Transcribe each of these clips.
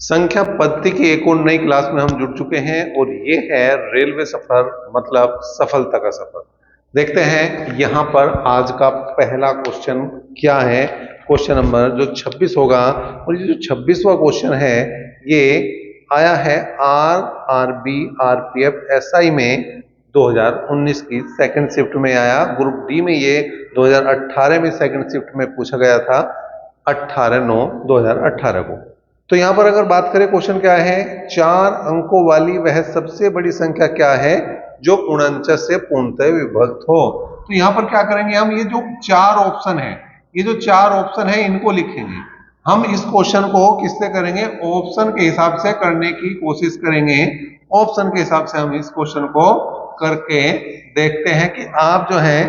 संख्या पद्धति की एक और नई क्लास में हम जुड़ चुके हैं और ये है रेलवे सफर मतलब सफलता का सफर। देखते हैं यहां पर आज का पहला क्वेश्चन क्या है। क्वेश्चन नंबर जो 26 होगा और ये जो 26वां क्वेश्चन है ये आया है आरआरबी आरपीएफ एसआई में 2019 की सेकंड शिफ्ट में आया। ग्रुप डी में ये 2018 में सेकंड शिफ्ट में पूछा गया था 18/9/2018 को। तो यहां पर अगर बात करें क्वेश्चन क्या है, 4 अंकों वाली वह सबसे बड़ी संख्या क्या है जो 49 से पूर्णतः विभक्त हो। तो यहां पर क्या करेंगे हम, ये जो 4 ऑप्शन है, ये जो 4 ऑप्शन है इनको लिखेंगे। हम इस क्वेश्चन को किससे करेंगे, ऑप्शन के हिसाब से करने की कोशिश करेंगे। ऑप्शन के हिसाब से हम इस क्वेश्चन को करके देखते हैं कि आप जो है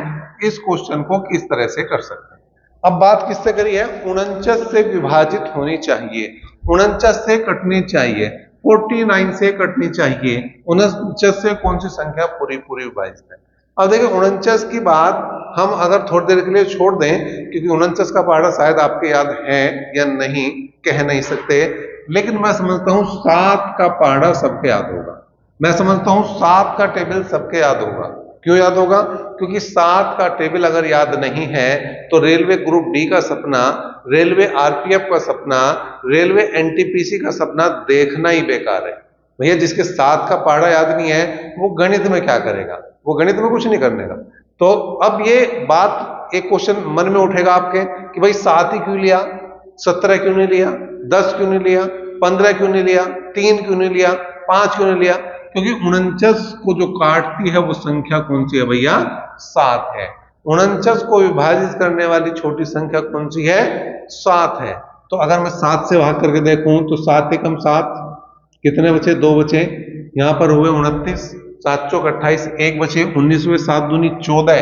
इस क्वेश्चन को किस तरह से कर सकते हैं। अब बात किससे करी है, 49 से विभाजित होनी चाहिए, 49 से कटनी चाहिए, 49 से कटनी चाहिए। 49 से कौन सी संख्या पूरी पूरी विभाजित है। अब देखिए 49 की बात हम अगर थोड़ी देर के लिए छोड़ दें, क्योंकि 49 का पहाड़ा शायद आपके याद है या नहीं कह नहीं सकते, लेकिन मैं समझता हूं 7 का पहाड़ा सबके याद होगा। मैं समझता हूं 7 का टेबल सबके याद होगा। क्यों याद होगा, क्योंकि 7 का टेबल अगर याद नहीं है तो रेलवे ग्रुप डी का सपना, रेलवे आरपीएफ का सपना, रेलवे एनटीपीसी का सपना देखना ही बेकार है। भैया जिसके 7 का पहाड़ा याद नहीं है वो गणित में क्या करेगा, वो गणित में कुछ नहीं करने का। तो अब ये बात एक क्वेश्चन मन में उठेगा आपके कि भाई 7 ही क्यों लिया, 17 क्यों नहीं लिया, 10 क्यों नहीं लिया, 15 क्यों नहीं लिया, 3 क्यों नहीं लिया, 5 क्यों नहीं लिया। क्योंकि 49 को जो काटती है वो संख्या कौन सी है भैया, 7 है। 49 को विभाजित करने वाली छोटी संख्या कौन सी है, 7 है। तो अगर मैं 7 से भाग करके देखूं तो 7 एकम 7, कितने बचे, 2 बचे, यहां पर हुए 29, 7 चौक 28, 1 बचे, 19 हुए, 7 दूनी 14,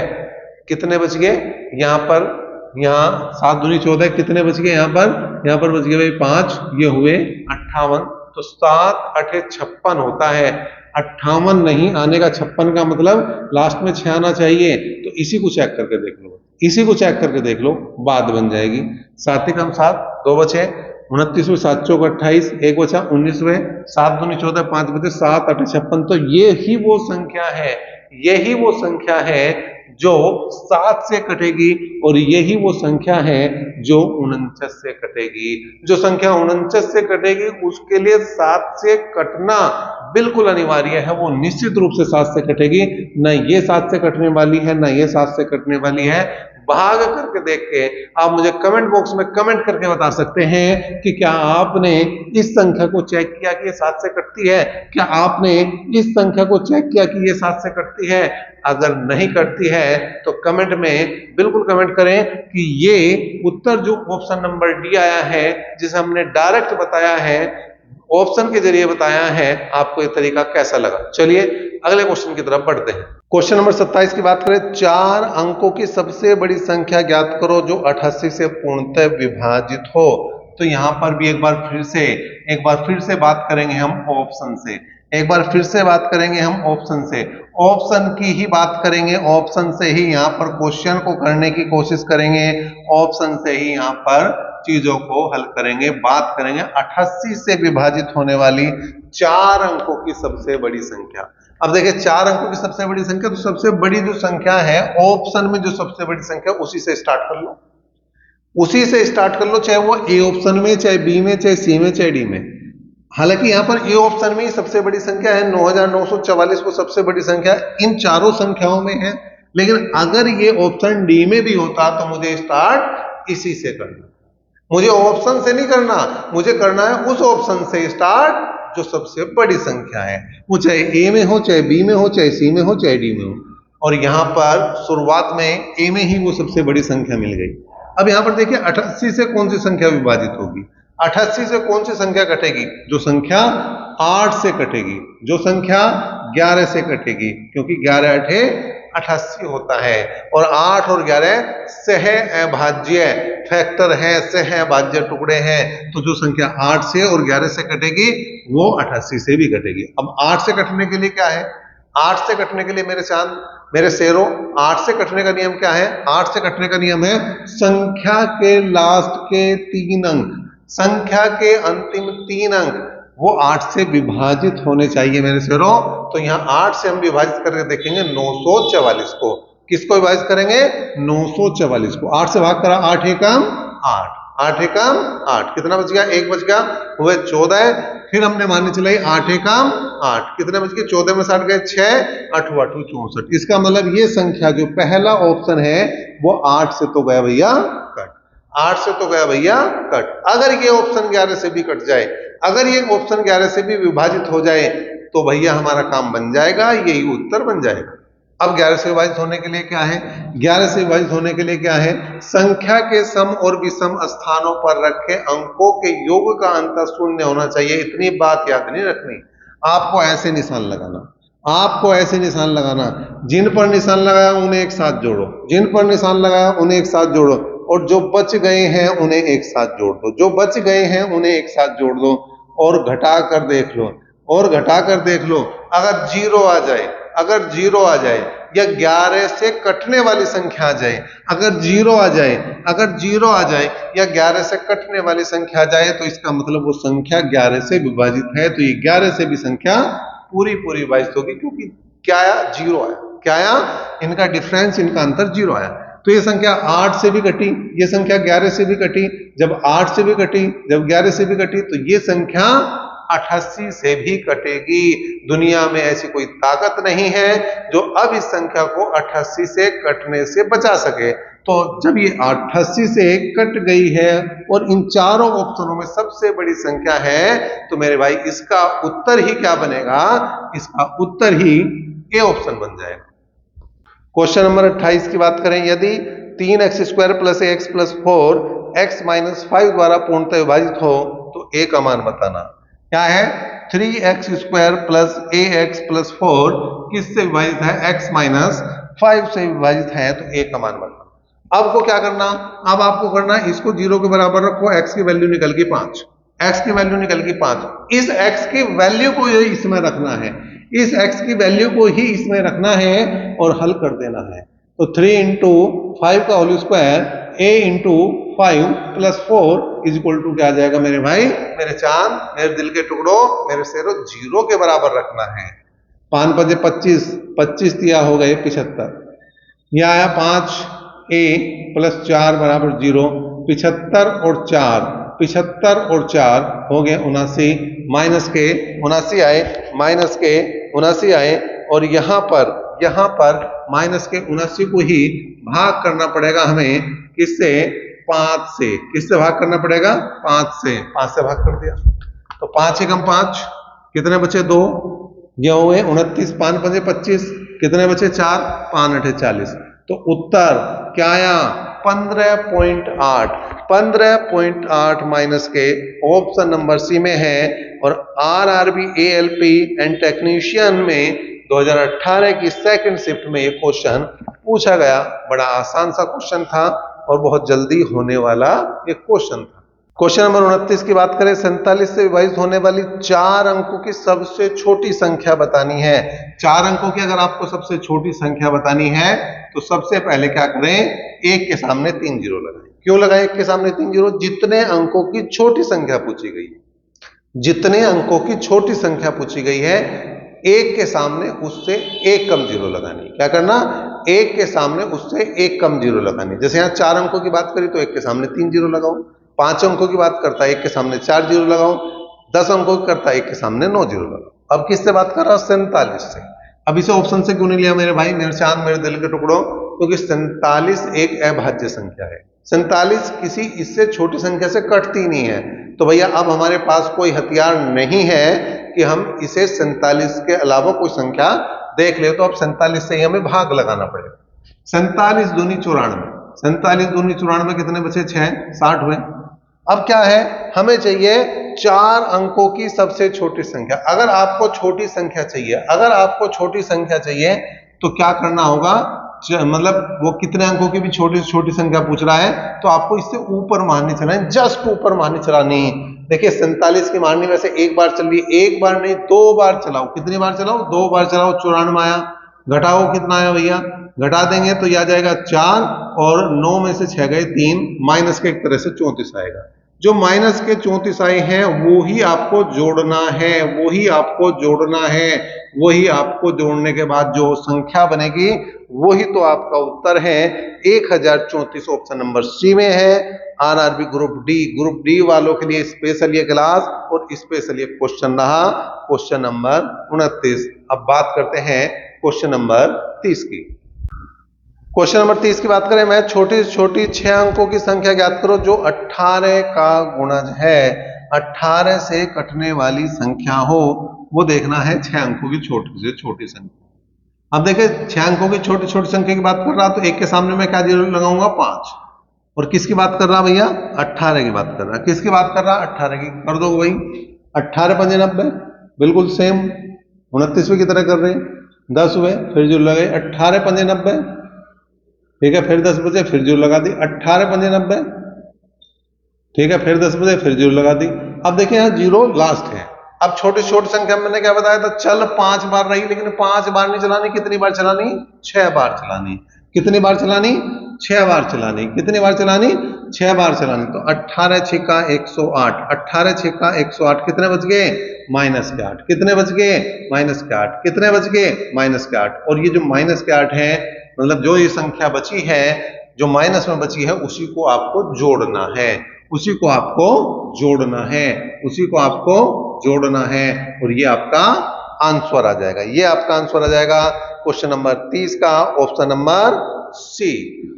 कितने बच गए यहां पर, यहाँ 7 दूनी 14, कितने बच गए यहाँ पर बच गए भाई 5, ये हुए 58। तो 7 8 56 होता है, 58 नहीं आने का, 56 का मतलब लास्ट में 6 आना चाहिए। तो इसी को चेक करके देख लो, इसी को चेक करके देख लो, बात बन जाएगी। 7 एकम 7, 2 बचे, 29 में, 7 चौक 28, 1 बचा, 19 में, 7 दूनी 14, 5 बचे, 7 8 56। तो ये ही वो संख्या है, यही वो संख्या है जो 7 से कटेगी और यही वो संख्या है जो 49 से कटेगी। जो संख्या 49 से कटेगी उसके लिए 7 से कटना बिल्कुल अनिवार्य है, वो निश्चित रूप से 7 से कटेगी। न ये 7 से कटने वाली है, न ये 7 से कटने वाली है। भाग करके देख के आप मुझे कमेंट बॉक्स में कमेंट करके बता सकते हैं कि क्या आपने इस संख्या को चेक किया कि ये 7 से कटती है, क्या आपने इस संख्या को चेक किया कि ये 7 से कटती है। अगर नहीं करती है तो कमेंट में बिल्कुल कमेंट करें कि ये उत्तर जो ऑप्शन नंबर डी आया है, जिसे हमने डायरेक्ट बताया है, ऑप्शन के जरिए बताया है, आपको ये तरीका कैसा लगा। चलिए अगले क्वेश्चन की तरफ बढ़ते हैं। क्वेश्चन नंबर 27 की बात करें, 4 अंकों की सबसे बड़ी संख्या ज्ञात करो जो 88 से पूर्णतः विभाजित हो। तो यहां पर भी एक बार फिर से बात करेंगे हम ऑप्शन से, एक बार फिर से बात करेंगे हम ऑप्शन से, ऑप्शन की ही बात करेंगे, ऑप्शन से ही यहां पर क्वेश्चन को करने की कोशिश करेंगे, ऑप्शन से ही यहां पर चीजों को हल करेंगे, बात करेंगे 88 से विभाजित होने वाली 4 अंकों की सबसे बड़ी संख्या। अब देखिए 4 अंकों की सबसे बड़ी संख्या, तो सबसे बड़ी जो संख्या है ऑप्शन में, जो सबसे बड़ी संख्या उसी से स्टार्ट कर लो, उसी से स्टार्ट कर लो, चाहे वो ए ऑप्शन में, चाहे बी में, चाहे सी में, चाहे डी में। हालांकि यहां पर ए ऑप्शन में ही सबसे बड़ी संख्या है, 9944 वो सबसे बड़ी संख्या इन चारों संख्याओं में है। लेकिन अगर ये ऑप्शन डी में भी होता तो मुझे स्टार्ट इसी से करना, मुझे ऑप्शन से नहीं करना, मुझे करना है उस ऑप्शन से स्टार्ट जो सबसे बड़ी संख्या है, वो चाहे ए में हो, चाहे बी में हो, चाहे सी में हो, चाहे डी में हो। और यहां पर शुरुआत में ए में ही वो सबसे बड़ी संख्या मिल गई। अब यहां पर देखिए 88 से कौन सी संख्या विभाजित होगी, 88 से कौन सी संख्या कटेगी, जो संख्या 8 से कटेगी, जो संख्या 11 से कटेगी, क्योंकि 11 8 88 होता है और 8 और 11 सह अभाज्य फैक्टर है, सह अभाज्य टुकड़े हैं। तो जो संख्या 8 से और 11 से कटेगी वो 88 से भी कटेगी। अब 8 से कटने के लिए क्या है, 8 से कटने के लिए मेरे चांद, मेरे शेरों, 8 से कटने का नियम क्या है, 8 से कटने का नियम है संख्या के लास्ट के 3 अंक, संख्या के अंतिम 3 अंक वो 8 से विभाजित होने चाहिए मेरे शेरों। तो यहाँ 8 से हम विभाजित करके देखेंगे 944 को। किसको विभाजित करेंगे? 944 को। 8 से भाग करा, 8 एकम 8, 8 एकम 8, कितना बच गया? 1 बच गया, हुए 14। फिर हमने माननी चलाई 8 एकम 8, कितने बच गए? 14 में 60 गए 6, 8 8 64। इसका मतलब ये संख्या जो पहला ऑप्शन है वो 8 से तो गया भैया कट, 8 से तो गया भैया कट। अगर ये ऑप्शन 11 से भी कट जाए, अगर ये ऑप्शन 11 से भी विभाजित हो जाए तो भैया हमारा काम बन जाएगा, यही उत्तर बन जाएगा। अब 11 से विभाजित होने के लिए क्या है? 11 से विभाजित होने के लिए क्या है? संख्या के सम और विषम स्थानों पर रखे अंकों के योग का अंतर शून्य होना चाहिए। इतनी बात याद नहीं रखनी, आपको ऐसे निशान लगाना, आपको ऐसे निशान लगाना, जिन पर निशान लगाया उन्हें एक साथ जोड़ो, जिन पर निशान लगाया उन्हें एक साथ जोड़ो, और जो बच गए हैं उन्हें एक साथ जोड़ दो, जो बच गए हैं उन्हें एक साथ जोड़ दो, और घटा कर देख लो, और घटा कर देख लो। अगर 0 आ जाए, अगर 0 आ जाए, या 11 से कटने वाली संख्या आ जाए, अगर 0 आ जाए, अगर 0 आ जाए या 11 से कटने वाली संख्या आ जाए, तो इसका मतलब वो संख्या 11 से विभाजित है। तो ये 11 से भी संख्या पूरी पूरी विभाजित होगी, क्योंकि क्या आया? 0 आया। क्या आया? इनका डिफरेंस, इनका अंतर 0 आया। तो ये संख्या 8 से भी कटी, ये संख्या 11 से भी कटी। जब 8 से भी कटी, जब 11 से भी कटी, तो ये संख्या 88 से भी कटेगी। दुनिया में ऐसी कोई ताकत नहीं है जो अब इस संख्या को 88 से कटने से बचा सके। तो जब ये 88 से कट गई है और इन चारों ऑप्शनों में सबसे बड़ी संख्या है, तो मेरे भाई इसका उत्तर ही क्या बनेगा? इसका उत्तर ही ए ऑप्शन बन जाएगा। क्वेश्चन नंबर 28 की बात करें, यदि 3x² + ax + 4x - 5 द्वारा पूर्णतः विभाजित हो तो a का मान बताना। क्या है? 3x² + ax + 4 किससे विभाजित है? x - 5 से विभाजित है, तो a का मान बताना। अब को क्या करना? अब आपको करना है, इसको 0 के बराबर रखो, x की वैल्यू निकल गई 5, x की वैल्यू निकल गई 5। इस x की वैल्यू को ही इसमें रखना है, इस x की वैल्यू को ही इसमें रखना है और हल कर देना है। तो 3 × 5 का होल स्क्वायर a × 5 + 4 = क्या आ जाएगा मेरे भाई, मेरे चांद, मेरे दिल के टुकड़ों, मेरे शेरों? 0 के बराबर रखना है। 5 × 5 = 25, 25 दिया हो गए 75। यह आया 5a + 4 = 0, 75 और 4, 75 और 4 हो गए 79, माइनस के 79 आए, माइनस के 79 आए, और यहाँ पर माइनस के 79 को ही भाग करना पड़ेगा हमें, किससे? 5 से। किससे भाग करना पड़ेगा? 5 से। 5 से भाग कर दिया, तो 5 एकम 5, कितने बचे? 2, ये हुए 29, 5 × 5 = 25, कितने बचे? 4, 5 × 8 = 40। तो उत्तर क्या आया? 15.8, 15.8 माइनस के ऑप्शन नंबर सी में है। और RRB ALP एंड टेक्नीशियन में 2018 की सेकंड शिफ्ट में ये क्वेश्चन पूछा गया। बड़ा आसान सा क्वेश्चन था और बहुत जल्दी होने वाला ये क्वेश्चन था। क्वेश्चन नंबर 29 की बात करें, 47 से विभाजित होने वाली 4 अंकों की सबसे छोटी संख्या बतानी है। 4 अंकों की अगर आपको सबसे छोटी संख्या बतानी है तो सबसे पहले क्या करें? 1 के सामने 3 जीरो लगाएं। क्यों लगाएं 1 के सामने 3 जीरो? जितने अंकों की छोटी संख्या पूछी गई है, जितने अंकों की छोटी संख्या पूछी गई है, 1 के सामने उससे 1 कम जीरो लगानी। क्या करना? 1 के सामने उससे 1 कम जीरो लगानी। जैसे यहाँ 4 अंकों की बात करी तो 1 के सामने 3 जीरो लगाओ, 5 अंकों की बात करता है 1 के सामने 4 जीरो लगाओ, 10 अंकों की करता है 1 के सामने 9 जीरो लगाओ। अब किससे बात कर रहा हूं? 47 से। अब इसे ऑप्शन से क्यों नहीं लिया मेरे भाई, मेरे चांद, मेरे दिल के टुकड़ों? क्योंकि 47 एक अभाज्य संख्या है। 47 किसी इससे छोटी संख्या से कटती नहीं है। तो भैया अब हमारे पास कोई हथियार नहीं है कि हम इसे 47 के अलावा कोई संख्या देख ले। तो अब 47 से ही हमें भाग लगाना पड़ेगा। 47 दूनी 94, 47 दूनी 94, कितने बचे? 6, 60 हुए। अब क्या है? हमें चाहिए 4 अंकों की सबसे छोटी संख्या। अगर आपको छोटी संख्या चाहिए, अगर आपको छोटी संख्या चाहिए तो क्या करना होगा? मतलब वो कितने अंकों की भी छोटी से छोटी संख्या पूछ रहा है तो आपको इससे ऊपर मारनी चलानी, जस्ट ऊपर मारनी चलानी। देखिए 47 की मारनी वैसे एक बार चल रही, एक बार नहीं 2 बार चलाओ। कितनी बार चलाओ? 2 बार चलाओ। 94 आया, घटाओ कितना आया भैया? घटा देंगे तो यह आ जाएगा 4, और 9 में से 6 गए 3, माइनस के एक तरह से 34 आएगा। जो माइनस के 34 आए हैं वो ही आपको जोड़ना है, वही आपको जोड़ना है, वही आपको जोड़ने के बाद जो संख्या बनेगी वही तो आपका उत्तर है। 1034 ऑप्शन नंबर सी में है। आरआरबी ग्रुप डी वालों के लिए स्पेशल ये क्लास और स्पेशल ये क्वेश्चन रहा, क्वेश्चन नंबर 29। अब बात करते हैं क्वेश्चन नंबर 30 की। क्वेश्चन नंबर 30 की बात करें, मैं छोटी से छोटी 6 अंकों की संख्या ज्ञात करो जो 18 का गुणज है। 18 से कटने वाली संख्या हो वो देखना है, 6 अंकों की छोटी से छोटी संख्या। अब देखिए 6 अंकों की छोटी छोटी संख्या की बात कर रहा तो एक के सामने मैं क्या जीरो लगाऊंगा, 5। और किसकी बात कर रहा भैया, 18 की बात कर रहा। किसकी बात कर रहा, 18 की। कर दो भाई, 18 पंजे 90, बिल्कुल सेम 29वीं की तरह कर रहे हैं। 10 हुए फिर जो लगे, 18 पंजे 90, ठीक है, फिर 10 बजे फिर जीरो लगा दी, 18 पंजे 90, ठीक है, फिर 10 बजे फिर जीरो लगा दी। अब देखिए यहाँ जीरो लास्ट है। अब छोटी छोटी संख्या मैंने क्या बताया था, चल 5 बार रही, लेकिन 5 बार नहीं चलानी, कितनी बार चलानी, 6 बार चलानी। कितनी बार चलानी, 6 बार चलानी। कितनी बार चलानी, 6 बार चलानी। तो 18 छिक्का 108, 18 छिक्का 108, कितने बच गए, माइनस के 8। कितने बच गए, माइनस के 8। कितने बच गए, माइनस के 8। और ये जो माइनस के 8 है, मतलब जो ये संख्या बची है, जो माइनस में बची है, उसी को आपको जोड़ना है, उसी को आपको जोड़ना है, उसी को आपको जोड़ना है। और ये आपका आंसर आ जाएगा, ये आपका आंसर आ जाएगा क्वेश्चन नंबर 30 का, ऑप्शन नंबर सी।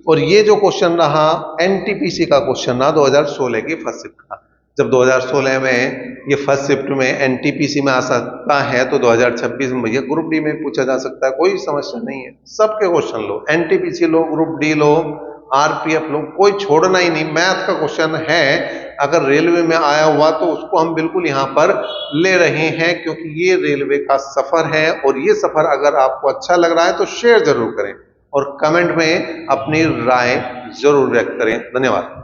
और ये जो क्वेश्चन रहा एनटीपीसी का क्वेश्चन रहा 2016 की फर्स्ट शिफ्ट का। जब 2016 में ये फर्स्ट शिफ्ट में एनटीपीसी में आ सकता है तो 2026 में भैया ग्रुप डी में पूछा जा सकता है, कोई समस्या नहीं है। सबके क्वेश्चन लो, एनटीपीसी लो, ग्रुप डी लो, आरपीएफ लो, कोई छोड़ना ही नहीं। मैथ का क्वेश्चन है, अगर रेलवे में आया हुआ तो उसको हम बिल्कुल यहाँ पर ले रहे हैं, क्योंकि ये रेलवे का सफर है। और ये सफर अगर आपको अच्छा लग रहा है तो शेयर जरूर करें और कमेंट में अपनी राय जरूर व्यक्त करें। धन्यवाद।